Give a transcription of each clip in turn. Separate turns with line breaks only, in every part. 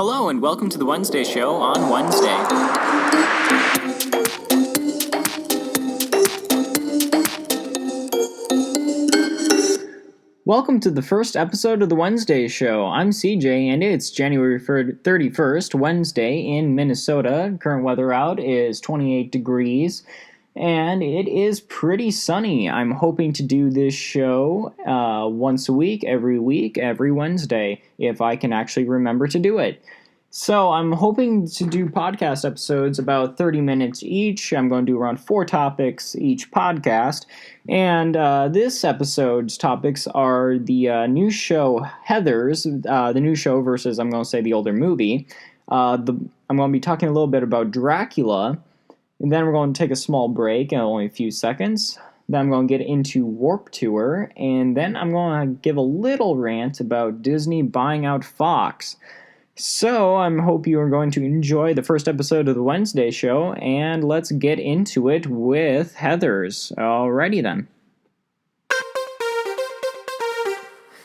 Hello and welcome to the Wednesday Show on Wednesday. Welcome to the first episode of the Wednesday Show. I'm CJ and it's January 31st, Wednesday in Minnesota. Current weather out is 28 degrees and it is pretty sunny. I'm hoping to do this show once a week, every Wednesday, if I can actually remember to do it. So I'm hoping to do podcast episodes about 30 minutes each. I'm going to do around 4 topics each podcast. And this episode's topics are the new show Heathers, the new show versus, I'm going to say, the older movie. I'm going to be talking a little bit about Dracula. And then we're going to take a small break in only a few seconds. Then I'm going to get into Warped Tour. And then I'm going to give a little rant about Disney buying out Fox. So, I hope you are going to enjoy the first episode of the Wednesday Show, and let's get into it with Heathers. Alrighty then.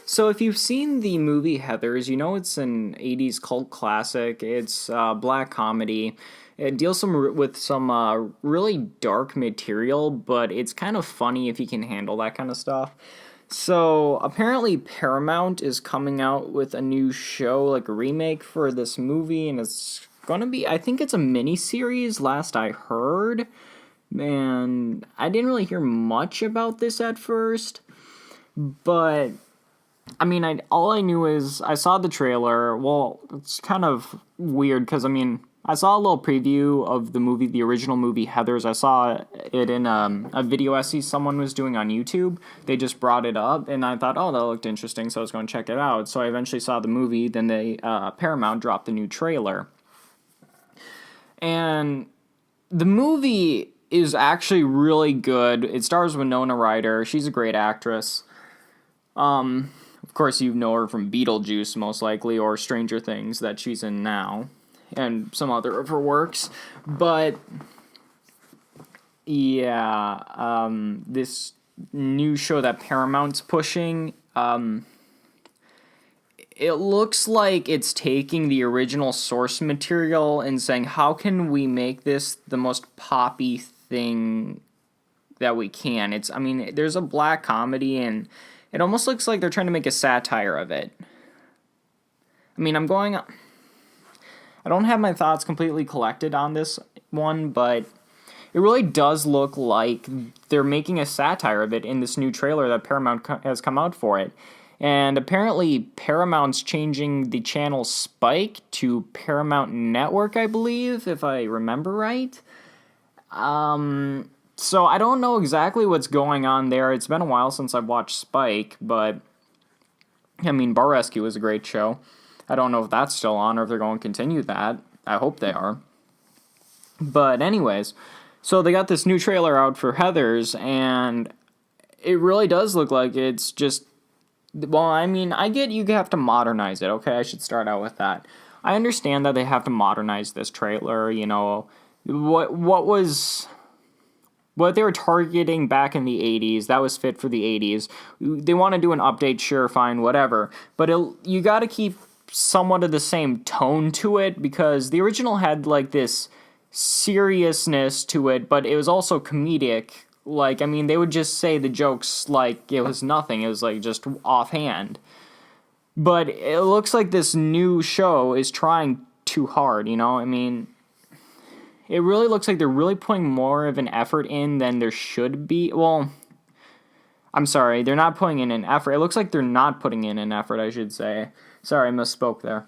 So, if you've seen the movie Heathers, you know it's an 80s cult classic. It's black comedy. It deals with some really dark material, but it's kind of funny if you can handle that kind of stuff. So, apparently Paramount is coming out with a new show, like a remake for this movie, and it's gonna be, I think it's a mini-series, last I heard, and I didn't really hear much about this at first, but, I mean, all I knew is, I saw the trailer. Well, it's kind of weird, because, I mean, I saw a little preview of the movie, the original movie Heathers. I saw it in a video essay someone was doing on YouTube. They just brought it up, and I thought, oh, that looked interesting, so I was going to check it out. So I eventually saw the movie, then Paramount dropped the new trailer. And the movie is actually really good. It stars Winona Ryder. She's a great actress. Of course, you know her from Beetlejuice, most likely, or Stranger Things that she's in now, and some other of her works, but yeah, this new show that Paramount's pushing, it looks like it's taking the original source material and saying, how can we make this the most poppy thing that we can? There's a black comedy, and it almost looks like they're trying to make a satire of it. I don't have my thoughts completely collected on this one, but it really does look like they're making a satire of it in this new trailer that Paramount has come out for it. And apparently Paramount's changing the channel Spike to Paramount Network, I believe, if I remember right. So I don't know exactly what's going on there. It's been a while since I've watched Spike, but Bar Rescue was a great show. I don't know if that's still on or if they're going to continue that. I hope they are. But anyways, so they got this new trailer out for Heathers, and it really does look like it's just... Well, I get you have to modernize it, okay? I should start out with that. I understand that they have to modernize this trailer, what they were targeting back in the 80s, that was fit for the 80s. They want to do an update, sure, fine, whatever. But you got to keep somewhat of the same tone to it, because the original had like this seriousness to it, but it was also comedic. They would just say the jokes like it was nothing. It was like just offhand. But it looks like this new show is trying too hard, It really looks like they're really putting more of an effort in than there should be. Well, I'm sorry, they're not putting in an effort. It looks like they're not putting in an effort, I should say. Sorry, I misspoke there.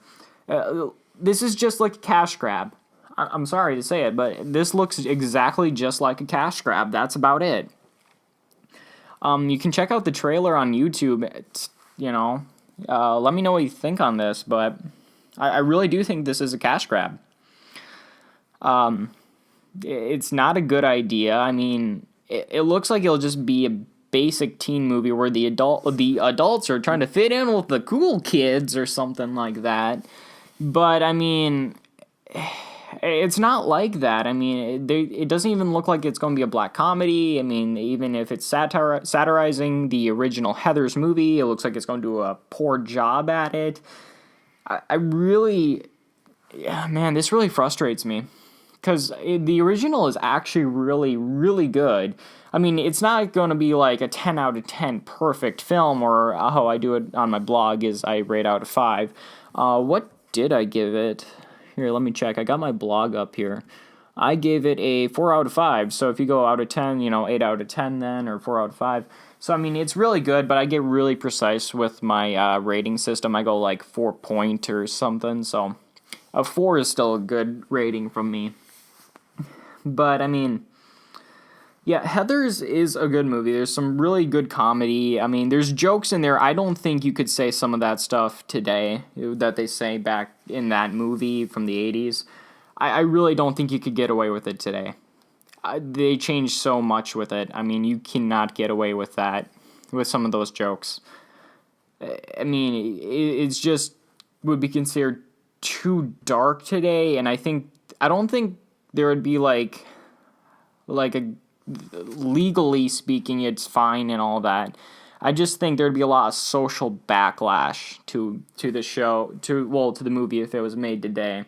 This is just like a cash grab. I'm sorry to say it, but this looks exactly just like a cash grab. That's about it. You can check out the trailer on YouTube. Let me know what you think on this, but I really do think this is a cash grab. It's not a good idea. It looks like it'll just be a basic teen movie where the adults are trying to fit in with the cool kids or something like that. But it's not like that. It doesn't even look like it's going to be a black comedy. Even if it's satirizing the original Heathers movie, it looks like it's going to do a poor job at it. I really Yeah, man, this really frustrates me. Because the original is actually really, really good. I mean, it's not going to be like a 10 out of 10 perfect film, or how I do it on my blog is I rate out of 5. What did I give it? Here, let me check. I got my blog up here. I gave it a 4 out of 5. So if you go out of 10, 8 out of 10 then, or 4 out of 5. So, I mean, it's really good, but I get really precise with my rating system. I go like 4 point or something, so a 4 is still a good rating from me. But, I mean, yeah, Heathers is a good movie. There's some really good comedy. I mean, there's jokes in there. I don't think you could say some of that stuff today that they say back in that movie from the 80s. I really don't think you could get away with it today. They changed so much with it. I mean, you cannot get away with that, with some of those jokes. I mean, it's just would be considered too dark today, and I don't think there would be like a legally speaking, it's fine and all that. I just think there'd be a lot of social backlash to the show, to the movie if it was made today,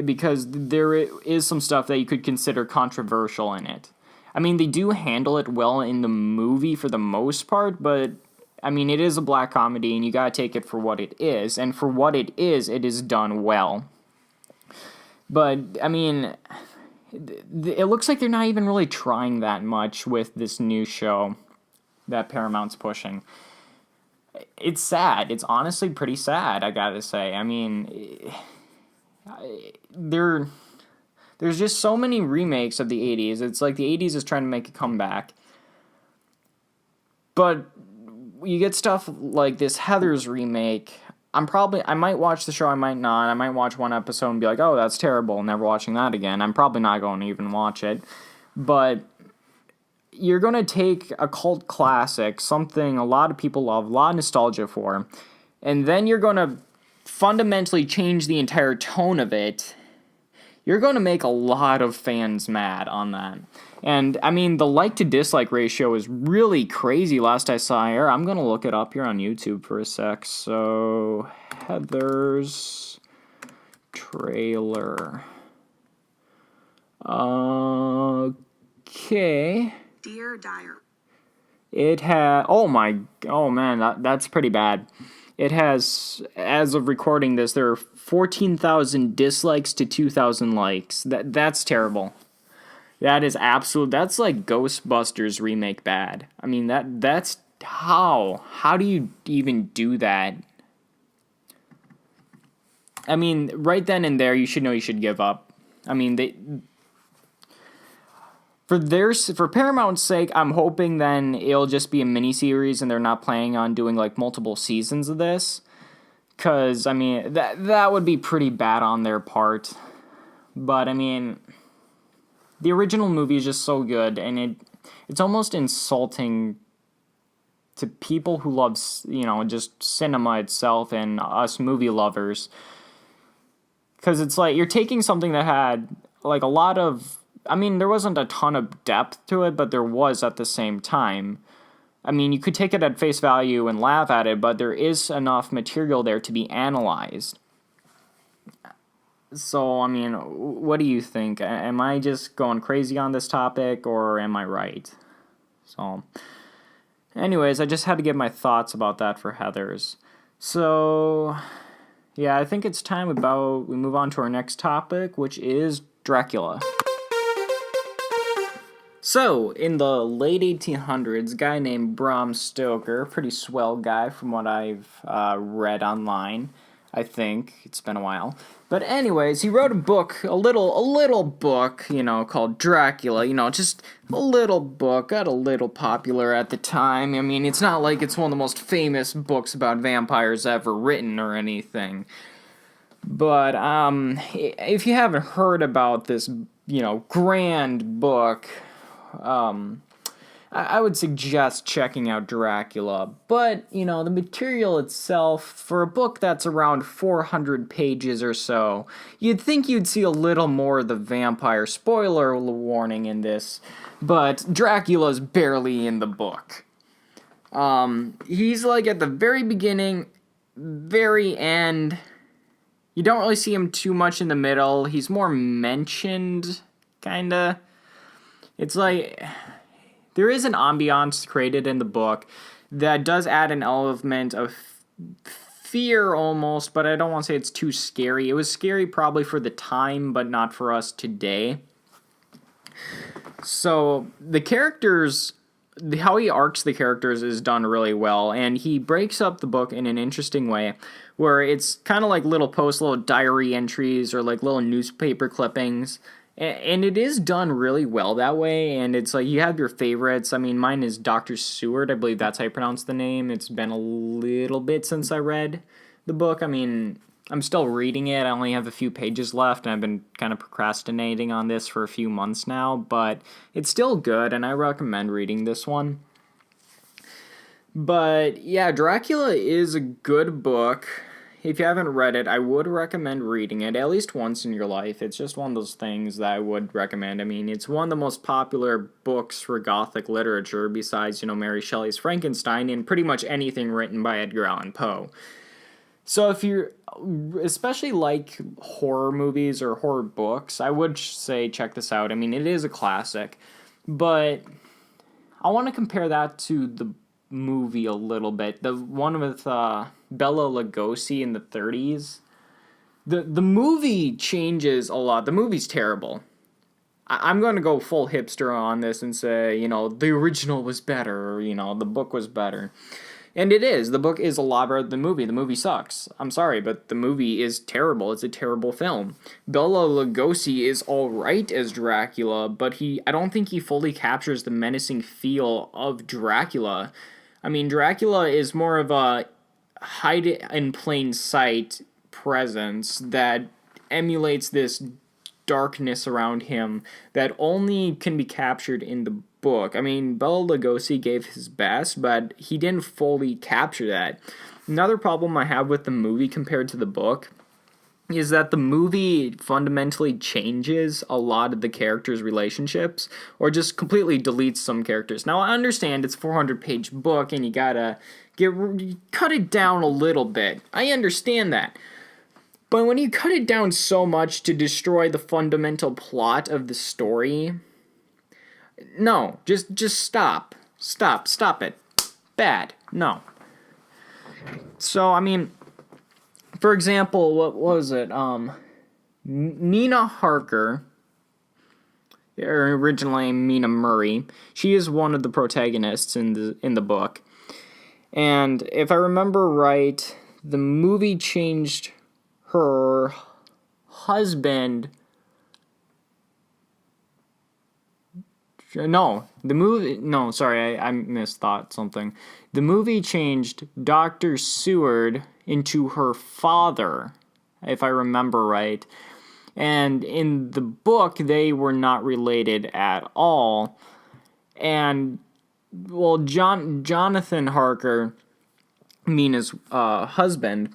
because there is some stuff that you could consider controversial in it. I mean, they do handle it well in the movie for the most part, but I mean, it is a black comedy, and you gotta take it for what it is, and for what it is done well. But, I mean, it looks like they're not even really trying that much with this new show that Paramount's pushing. It's sad. It's honestly pretty sad, I gotta say. I mean, there's just so many remakes of the 80s. It's like the 80s is trying to make a comeback. But you get stuff like this Heathers remake. I might watch the show, I might not. I might watch one episode and be like, oh, that's terrible, never watching that again. I'm probably not going to even watch it. But you're going to take a cult classic, something a lot of people love, a lot of nostalgia for, and then you're going to fundamentally change the entire tone of it. You're going to make a lot of fans mad on that. And, I mean, the like-to-dislike ratio is really crazy last I saw here. I'm going to look it up here on YouTube for a sec. So, Heathers trailer. Okay.
Dear Dyer.
It has... Oh, man, that's pretty bad. It has, as of recording this, there are 14,000 dislikes to 2,000 likes. That's terrible. That is that's like Ghostbusters remake bad. I mean, that's how do you even do that? I mean, right then and there, you should know you should give up. I mean, for Paramount's sake, I'm hoping then it'll just be a miniseries and they're not planning on doing like multiple seasons of this. Because, I mean, that would be pretty bad on their part. But, I mean, the original movie is just so good, and it's almost insulting to people who love, just cinema itself and us movie lovers. Because it's like, you're taking something that had, like, a lot of... I mean, there wasn't a ton of depth to it, but there was at the same time. I mean, you could take it at face value and laugh at it, but there is enough material there to be analyzed. So, I mean, what do you think? Am I just going crazy on this topic, or am I right? So, anyways, I just had to give my thoughts about that for Heathers. So, yeah, I think it's time we move on to our next topic, which is Dracula. So, in the late 1800s, a guy named Bram Stoker, pretty swell guy from what I've read online, I think. It's been a while. But anyways, he wrote a book, a little book, called Dracula, just a little book, got a little popular at the time. I mean, it's not like it's one of the most famous books about vampires ever written or anything. But, if you haven't heard about this, grand book... I would suggest checking out Dracula, but, the material itself, for a book that's around 400 pages or so, you'd think you'd see a little more of the vampire spoiler warning in this, but Dracula's barely in the book. He's, like, at the very beginning, very end, You don't really see him too much in the middle. He's more mentioned, kinda. It's like there is an ambiance created in the book that does add an element of fear almost, but I don't want to say it's too scary. It was scary probably for the time, but not for us today. So the characters, how he arcs the characters is done really well, and he breaks up the book in an interesting way where it's kind of like little little diary entries or like little newspaper clippings. And it is done really well that way, and it's like you have your favorites. I mean, mine is Dr. Seward. I believe that's how you pronounce the name. It's been a little bit since I read the book. I mean, I'm still reading it. I only have a few pages left, and I've been kind of procrastinating on this for a few months now, but it's still good, and I recommend reading this one. But yeah, Dracula is a good book. If you haven't read it, I would recommend reading it at least once in your life. It's just one of those things that I would recommend. I mean, it's one of the most popular books for Gothic literature besides, Mary Shelley's Frankenstein and pretty much anything written by Edgar Allan Poe. So if you especially like horror movies or horror books, I would say check this out. I mean, it is a classic, but I want to compare that to the movie a little bit. The one with Bela Lugosi in the 30s. The movie changes a lot. The movie's terrible. I'm going to go full hipster on this and say, the original was better, or, the book was better. And it is. The book is a lot better than the movie. The movie sucks. I'm sorry, but the movie is terrible. It's a terrible film. Bela Lugosi is alright as Dracula, but I don't think he fully captures the menacing feel of Dracula. I mean, Dracula is more of a hide in plain sight presence that emulates this darkness around him that only can be captured in the book. I mean, Bela Lugosi gave his best, but he didn't fully capture that. Another problem I have with the movie compared to the book is that the movie fundamentally changes a lot of the characters' relationships or just completely deletes some characters. Now, I understand it's a 400-page book and you gotta cut it down a little bit. I understand that. But when you cut it down so much to destroy the fundamental plot of the story, no, just stop. Stop it. Bad. No. So, I mean, for example, what was it? Nina Harker, or originally Mina Murray, she is one of the protagonists in the book. And if I remember right, the movie changed her husband. No, sorry, I misthought something. The movie changed Dr. Seward into her father, if I remember right. And in the book, they were not related at all. And, well, Jonathan Harker, Mina's husband,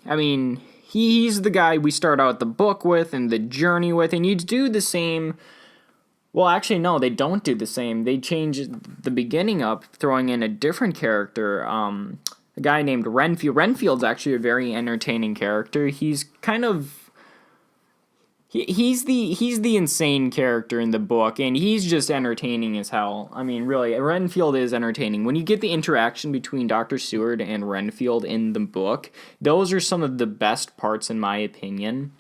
I mean, he's the guy we start out the book with and the journey with, and you do the same. Well, actually, no, they don't do the same. They change the beginning up, throwing in a different character, a guy named Renfield. Renfield's actually a very entertaining character. He's kind of... He's the insane character in the book, and he's just entertaining as hell. I mean, really, Renfield is entertaining. When you get the interaction between Dr. Seward and Renfield in the book, those are some of the best parts, in my opinion.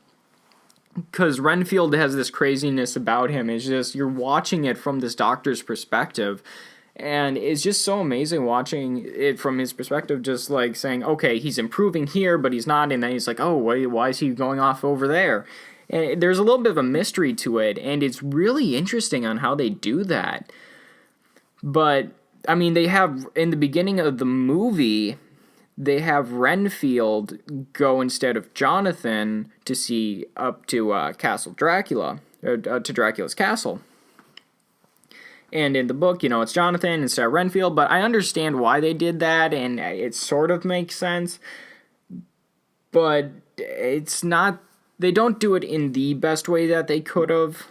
Because Renfield has this craziness about him. It's just, you're watching it from this doctor's perspective. And it's just so amazing watching it from his perspective, just like saying, okay, he's improving here, but he's not. And then he's like, oh, why is he going off over there? And there's a little bit of a mystery to it. And it's really interesting on how they do that. But, I mean, they have, in the beginning of the movie, they have Renfield go instead of Jonathan to see up to Castle Dracula, or to Dracula's castle. And in the book, it's Jonathan instead of Renfield, but I understand why they did that, and it sort of makes sense. But it's not, they don't do it in the best way that they could have.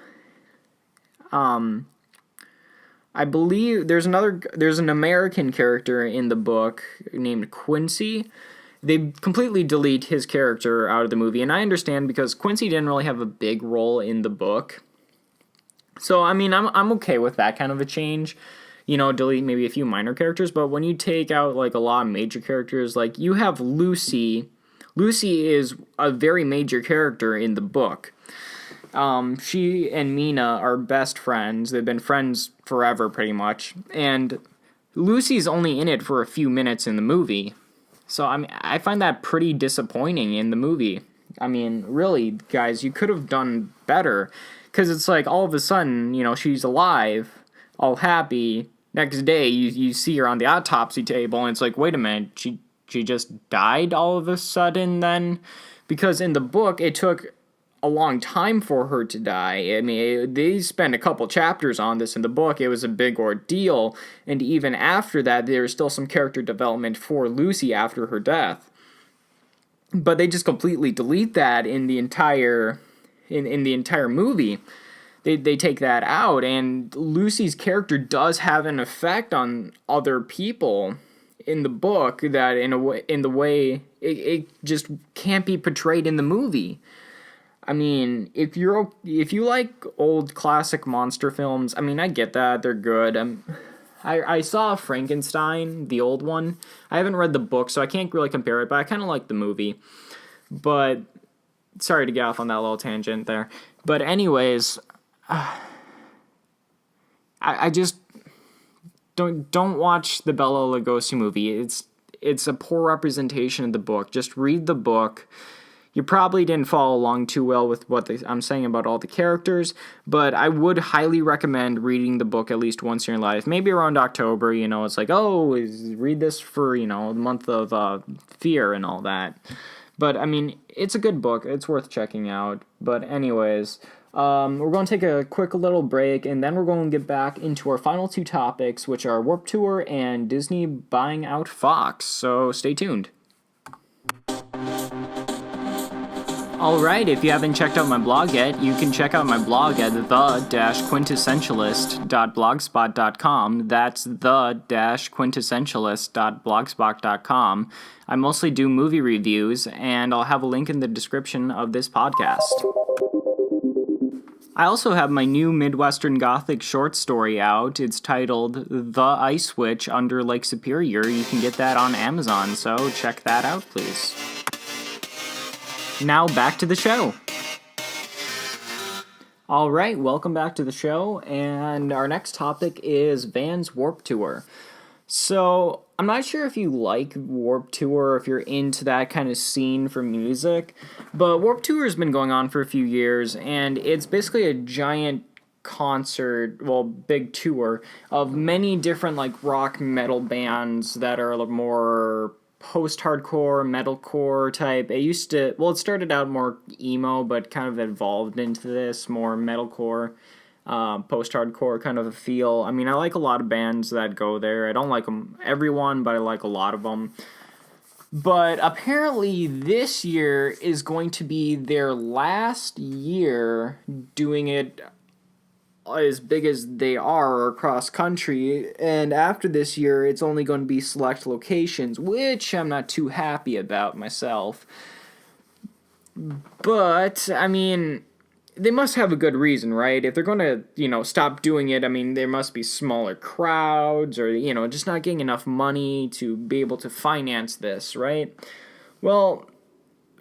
I believe there's an American character in the book named Quincy, they completely delete his character out of the movie, and I understand because Quincy didn't really have a big role in the book. So, I mean, I'm okay with that kind of a change. Delete maybe a few minor characters, but when you take out, like, a lot of major characters, like, you have Lucy. Lucy is a very major character in the book. She and Mina are best friends. They've been friends forever, pretty much. And Lucy's only in it for a few minutes in the movie. So, I mean, I find that pretty disappointing in the movie. I mean, really, guys, you could have done better. Because it's like, all of a sudden, she's alive, all happy. Next day, you see her on the autopsy table, and it's like, wait a minute, she just died all of a sudden then? Because in the book, it took a long time for her to die. I mean, they spend a couple chapters on this in the book. It was a big ordeal, and even after that, there's still some character development for Lucy after her death. But they just completely delete that in the entire movie. They take that out, and Lucy's character does have an effect on other people in the book that in the way it just can't be portrayed in the movie. I mean, if you like old classic monster films, I mean, I get that, they're good. I saw Frankenstein, the old one. I haven't read the book, so I can't really compare it, but I kind of like the movie. But sorry to get off on that little tangent there. But anyways, I just don't watch the Bela Lugosi movie. It's a poor representation of the book. Just read the book. You probably didn't follow along too well with what I'm saying about all the characters, but I would highly recommend reading the book at least once in your life. Maybe around October, it's like, read this for, the month of fear and all that. But, I mean, it's a good book. It's worth checking out. But anyways, we're going to take a quick little break, and then we're going to get back into our final two topics, which are Warped Tour and Disney buying out Fox. So stay tuned. Alright, if you haven't checked out my blog yet, you can check out my blog at the-quintessentialist.blogspot.com. That's the-quintessentialist.blogspot.com. I mostly do movie reviews, and I'll have a link in the description of this podcast. I also have my new Midwestern Gothic short story out. It's titled The Ice Witch Under Lake Superior. You can get that on Amazon, so check that out, please. Now back to the show. Alright, welcome back to the show, and our next topic is Van's Warped Tour. So, I'm not sure if you like Warped Tour, if you're into that kind of scene for music, but Warped Tour has been going on for a few years, and it's basically a giant big tour of many different, rock metal bands that are more post-hardcore, metalcore type. It started out more emo, but kind of evolved into this more metalcore, post-hardcore kind of a feel. I mean, I like a lot of bands that go there. I don't like everyone, but I like a lot of them. But apparently this year is going to be their last year doing it as big as they are across country, and after this year it's only going to be select locations, which I'm not too happy about myself. But I mean, they must have a good reason, right? If they're going to stop doing it, I mean, there must be smaller crowds, or just not getting enough money to be able to finance this, right? Well,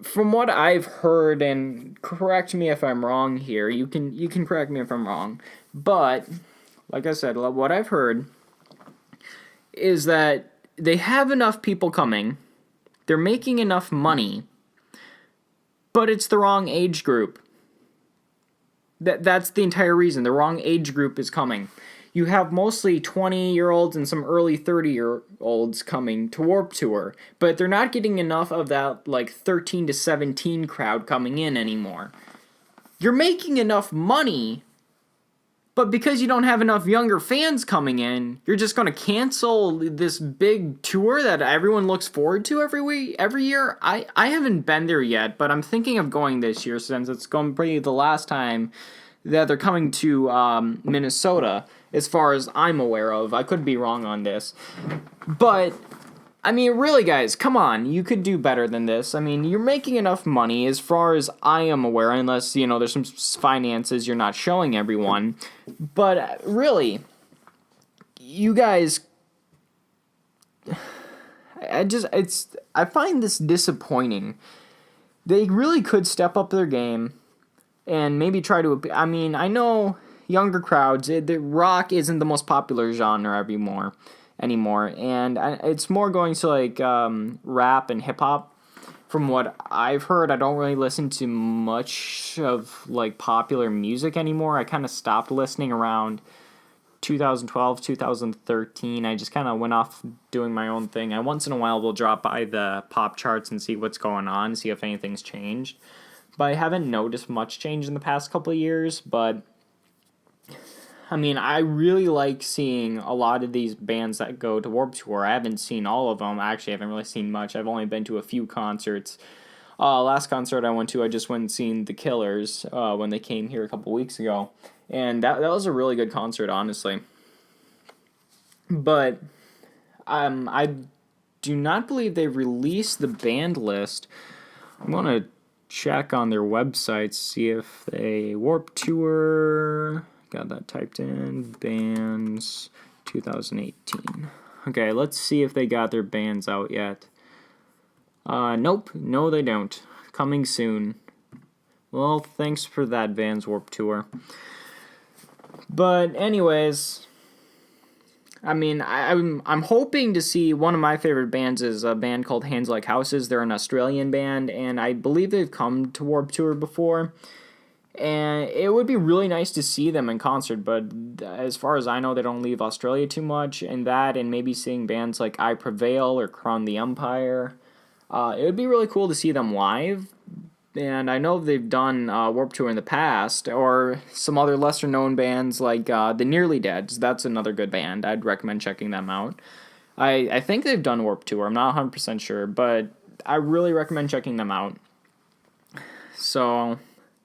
from what I've heard, and correct me if I'm wrong here, you can correct me if I'm wrong, but, like I said, what I've heard is that they have enough people coming, they're making enough money, but it's the wrong age group. That's the entire reason. The wrong age group is coming. You have mostly 20-year-olds and some early 30-year-olds coming to Warped Tour, but they're not getting enough of that 13 to 17 crowd coming in anymore. You're making enough money, but because you don't have enough younger fans coming in, you're just going to cancel this big tour that everyone looks forward to every year. I haven't been there yet, but I'm thinking of going this year since it's going to be the last time that they're coming to Minnesota, as far as I'm aware of. I could be wrong on this. But I mean, really, guys, come on. You could do better than this. I mean, you're making enough money, as far as I am aware, unless, there's some finances you're not showing everyone. But really, you guys, I find this disappointing. They really could step up their game and maybe try to, I mean, I know younger crowds, the rock isn't the most popular genre anymore, and it's more going to like rap and hip hop. From what I've heard, I don't really listen to much of like popular music anymore. I kind of stopped listening around 2012, 2013. I just kind of went off doing my own thing. I once in a while will drop by the pop charts and see what's going on, see if anything's changed. But I haven't noticed much change in the past couple of years, but I mean, I really like seeing a lot of these bands that go to Warped Tour. I haven't seen all of them. Actually, I haven't really seen much. I've only been to a few concerts. Last concert I went to, I just went and seen The Killers when they came here a couple weeks ago. And that was a really good concert, honestly. But I do not believe they've released the band list. I'm going to check on their website, see if they Warped Tour... Got that typed in. Bands 2018. Okay, let's see if they got their bands out yet. Nope. No, they don't. Coming soon. Well, thanks for that, Vans Warped Tour. But anyways, I mean, I'm hoping to see one of my favorite bands is a band called Hands Like Houses. They're an Australian band, and I believe they've come to Warped Tour before. And it would be really nice to see them in concert, but as far as I know, they don't leave Australia too much, and maybe seeing bands like I Prevail or Crown the Empire. It would be really cool to see them live, and I know they've done Warped Tour in the past, or some other lesser-known bands like the Nearly Deads. That's another good band. I'd recommend checking them out. I think they've done Warped Tour. I'm not 100% sure, but I really recommend checking them out. So...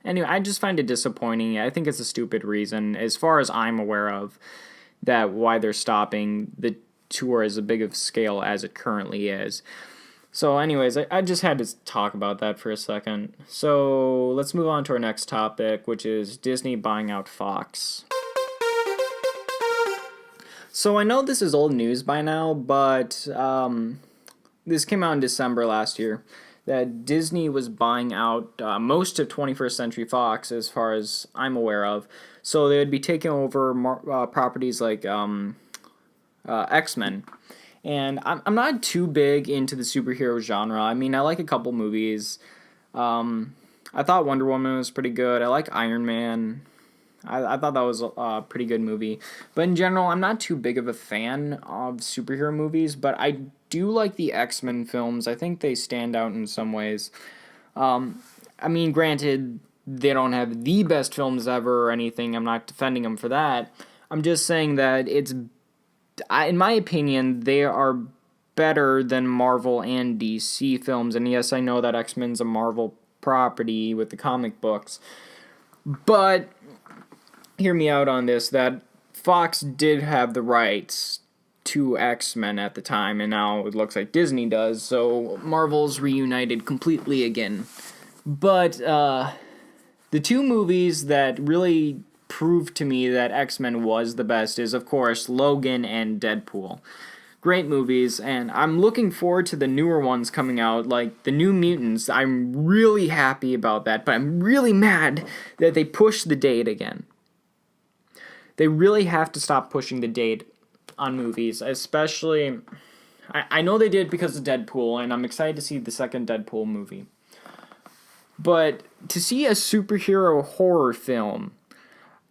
Anyway, I just find it disappointing. I think it's a stupid reason, as far as I'm aware of, that why they're stopping the tour as big of a scale as it currently is. So anyways, I just had to talk about that for a second. So let's move on to our next topic, which is Disney buying out Fox. So I know this is old news by now, but this came out in December last year, that Disney was buying out most of 21st Century Fox, as far as I'm aware of. So they would be taking over properties like X-Men. And I'm not too big into the superhero genre. I mean, I like a couple movies. I thought Wonder Woman was pretty good. I like Iron Man. I thought that was a pretty good movie. But in general, I'm not too big of a fan of superhero movies, but I do like the X-Men films. I think they stand out in some ways. I mean, granted, they don't have the best films ever or anything. I'm not defending them for that. I'm just saying that in my opinion, they are better than Marvel and DC films. And yes, I know that X-Men's a Marvel property with the comic books. But hear me out on this, that Fox did have the rights to X-Men at the time, and now it looks like Disney does, so Marvel's reunited completely again. But the two movies that really proved to me that X-Men was the best is, of course, Logan and Deadpool. Great movies, and I'm looking forward to the newer ones coming out, like the New Mutants. I'm really happy about that, but I'm really mad that they pushed the date again. They really have to stop pushing the date on movies, especially... I know they did because of Deadpool, and I'm excited to see the second Deadpool movie. But to see a superhero horror film,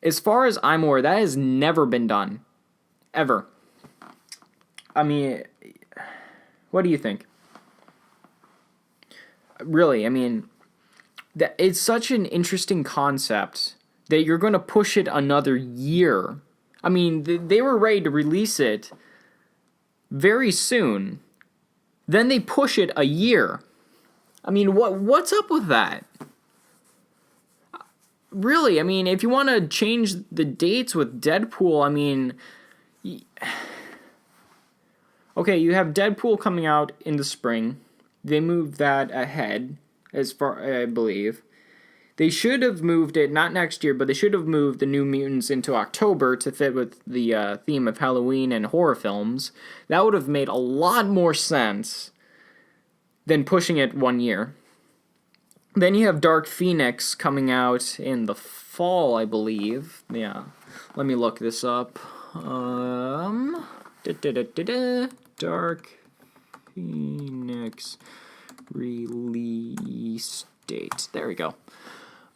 as far as I'm aware, that has never been done. Ever. I mean, what do you think? Really, I mean, it's such an interesting concept that you're going to push it another year. I mean, they were ready to release it very soon. Then they push it a year. I mean, what's up with that? Really, I mean, if you want to change the dates with Deadpool, I mean... Okay, you have Deadpool coming out in the spring. They moved that ahead, as far I believe. They should have moved it, not next year, but they should have moved the New Mutants into October to fit with the theme of Halloween and horror films. That would have made a lot more sense than pushing it 1 year. Then you have Dark Phoenix coming out in the fall, I believe. Yeah, let me look this up. Dark Phoenix release date. There we go.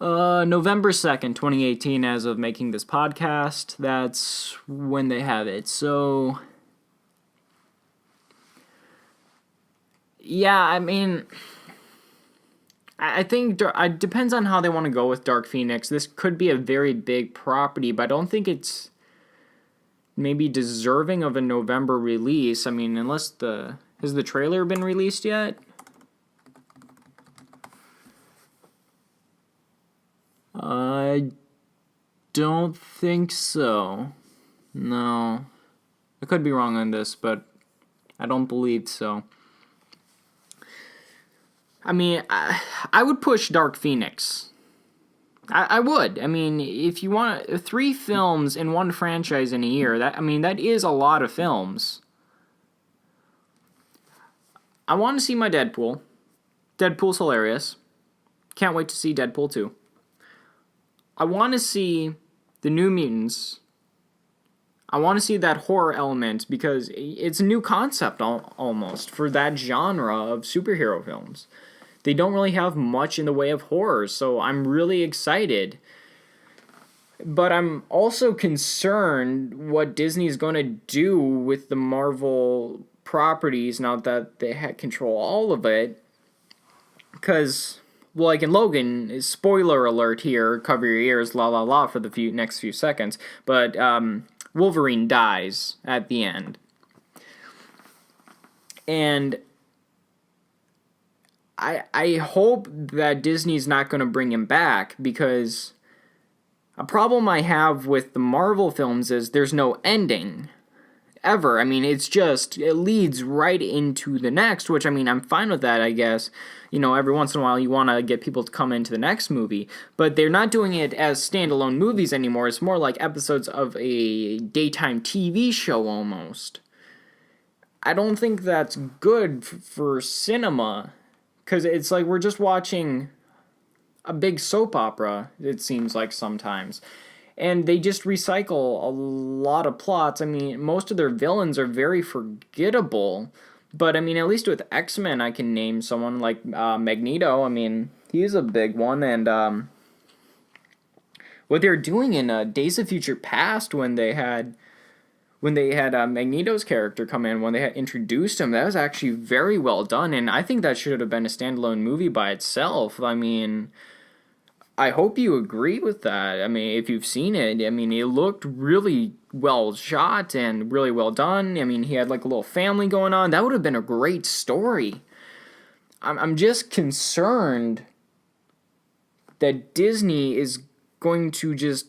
November 2nd, 2018, as of making this podcast. That's when they have it. So, yeah, I mean, I think it depends on how they want to go with Dark Phoenix. This could be a very big property, but I don't think it's maybe deserving of a November release. I mean, unless has the trailer been released yet? I don't think so. No. I could be wrong on this, but I don't believe so. I mean, I would push Dark Phoenix. I would. I mean, if you want 3 films in one franchise in a year, that is a lot of films. I want to see my Deadpool. Deadpool's hilarious. Can't wait to see Deadpool 2. I want to see the New Mutants. I want to see that horror element because it's a new concept almost for that genre of superhero films. They don't really have much in the way of horror, so I'm really excited. But I'm also concerned what Disney is going to do with the Marvel properties now that they control all of it. Because, well, like in Logan, spoiler alert here, cover your ears, la la la for the next few seconds, but Wolverine dies at the end. And I hope that Disney's not going to bring him back, because a problem I have with the Marvel films is there's no ending. Ever. I mean, it leads right into the next, which, I mean, I'm fine with that, I guess. You know, every once in a while you want to get people to come into the next movie, but they're not doing it as standalone movies anymore. It's more like episodes of a daytime TV show almost. I don't think that's good for cinema, because it's like we're just watching a big soap opera, it seems like sometimes. And they just recycle a lot of plots. I mean, most of their villains are very forgettable. But, I mean, at least with X-Men, I can name someone like Magneto. I mean, he's a big one. And what they're doing in Days of Future Past when they had Magneto's character come in, when they had introduced him, that was actually very well done. And I think that should have been a standalone movie by itself. I mean, I hope you agree with that. I mean, if you've seen it, I mean, it looked really well shot and really well done. I mean, he had like a little family going on. That would have been a great story. I'm just concerned that Disney is going to just,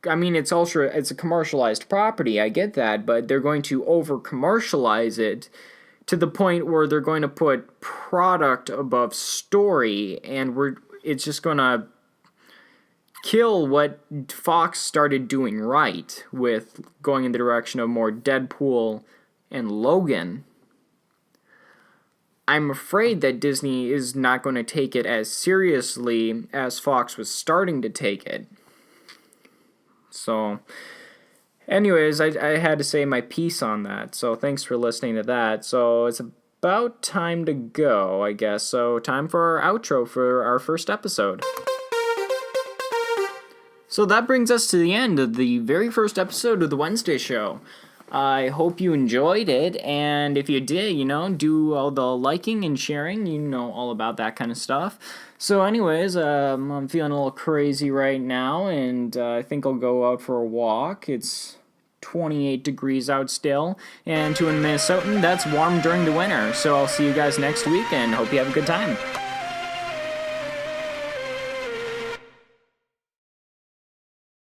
I mean, it's a commercialized property, I get that, but they're going to over-commercialize it to the point where they're going to put product above story, and it's just going to kill what Fox started doing right with going in the direction of more Deadpool and Logan. I'm afraid that Disney is not going to take it as seriously as Fox was starting to take it. So, anyways, I had to say my piece on that. So, thanks for listening to that. So, it's about time to go, I guess. So, time for our outro for our first episode. So that brings us to the end of the very first episode of the Wednesday show. I hope you enjoyed it, and if you did, do all the liking and sharing, all about that kind of stuff. So anyways, I'm feeling a little crazy right now, and I think I'll go out for a walk. It's 28 degrees out still, and to a Minnesotan, that's warm during the winter. So I'll see you guys next week, and hope you have a good time.